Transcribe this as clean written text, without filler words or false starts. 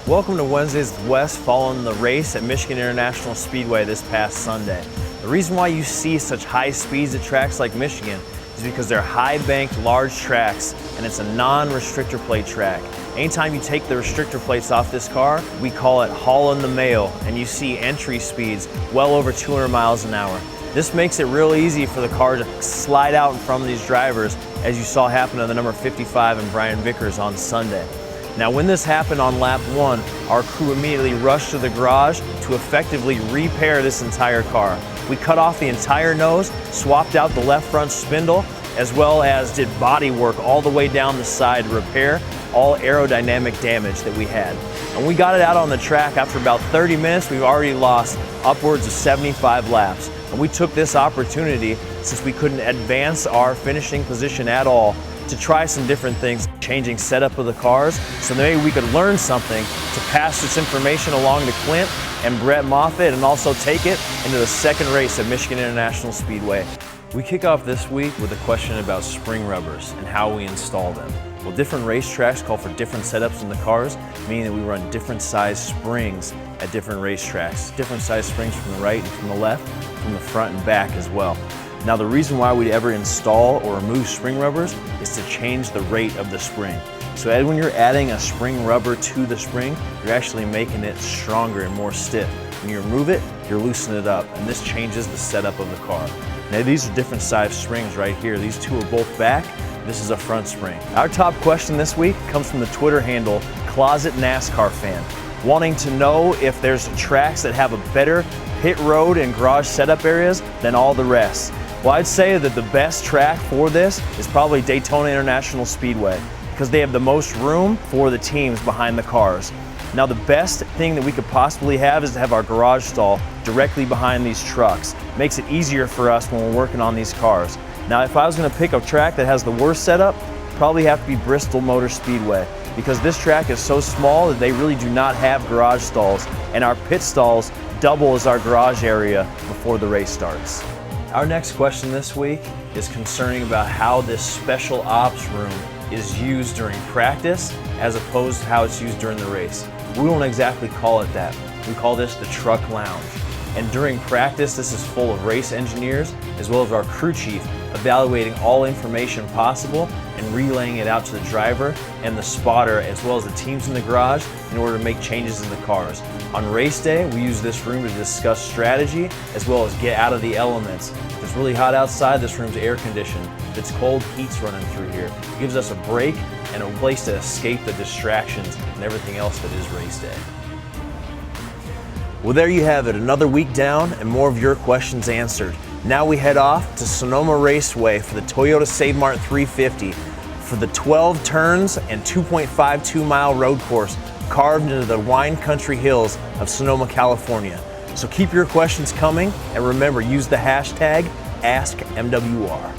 Welcome to Wednesdays with Wes following the race at Michigan International Speedway this past Sunday. The reason why you see such high speeds at tracks like Michigan is because they're high-banked, large tracks, and it's a non-restrictor plate track. Anytime you take the restrictor plates off this car, we call it hauling the mail, and you see entry speeds well over 200 miles an hour. This makes it real easy for the car to slide out in front of these drivers, as you saw happen to the number 55 and Brian Vickers on Sunday. Now, when this happened on lap 1, our crew immediately rushed to the garage to effectively repair this entire car. We cut off the entire nose, swapped out the left front spindle, as well as did body work all the way down the side to repair all aerodynamic damage that we had. And we got it out on the track after about 30 minutes. We've already lost upwards of 75 laps. And we took this opportunity, since we couldn't advance our finishing position at all, to try some different things, changing setup of the cars, so maybe we could learn something to pass this information along to Clint and Brett Moffitt, and also take it into the second race at Michigan International Speedway. We kick off this week with a question about spring rubbers and how we install them. Well, different racetracks call for different setups in the cars, meaning that we run different size springs at different racetracks. Different size springs from the right and from the left, from the front and back as well. Now, the reason why we'd ever install or remove spring rubbers is to change the rate of the spring. So when you're adding a spring rubber to the spring, you're actually making it stronger and more stiff. When you remove it, you're loosening it up, and this changes the setup of the car. Now, these are different size springs right here. These two are both back. This is a front spring. Our top question this week comes from the Twitter handle Closet NASCAR Fan, wanting to know if there's tracks that have a better pit road and garage setup areas than all the rest. Well, I'd say that the best track for this is probably Daytona International Speedway, because they have the most room for the teams behind the cars. Now, the best thing that we could possibly have is to have our garage stall directly behind these trucks. It makes it easier for us when we're working on these cars. Now, if I was going to pick a track that has the worst setup, probably have to be Bristol Motor Speedway, because this track is so small that they really do not have garage stalls, and our pit stalls double as our garage area before the race starts. Our next question this week is concerning about how this special ops room is used during practice as opposed to how it's used during the race. We don't exactly call it that. We call this the truck lounge. And during practice, this is full of race engineers as well as our crew chief evaluating all information possible and relaying it out to the driver and the spotter as well as the teams in the garage in order to make changes in the cars. On race day, we use this room to discuss strategy as well as get out of the elements. If it's really hot outside, this room's air conditioned. If it's cold, heat's running through here. It gives us a break and a place to escape the distractions and everything else that is race day. Well, there you have it, another week down and more of your questions answered. Now we head off to Sonoma Raceway for the Toyota Save Mart 350 for the 12 turns and 2.52 mile road course carved into the wine country hills of Sonoma, California. So keep your questions coming, and remember, use the hashtag AskMWR.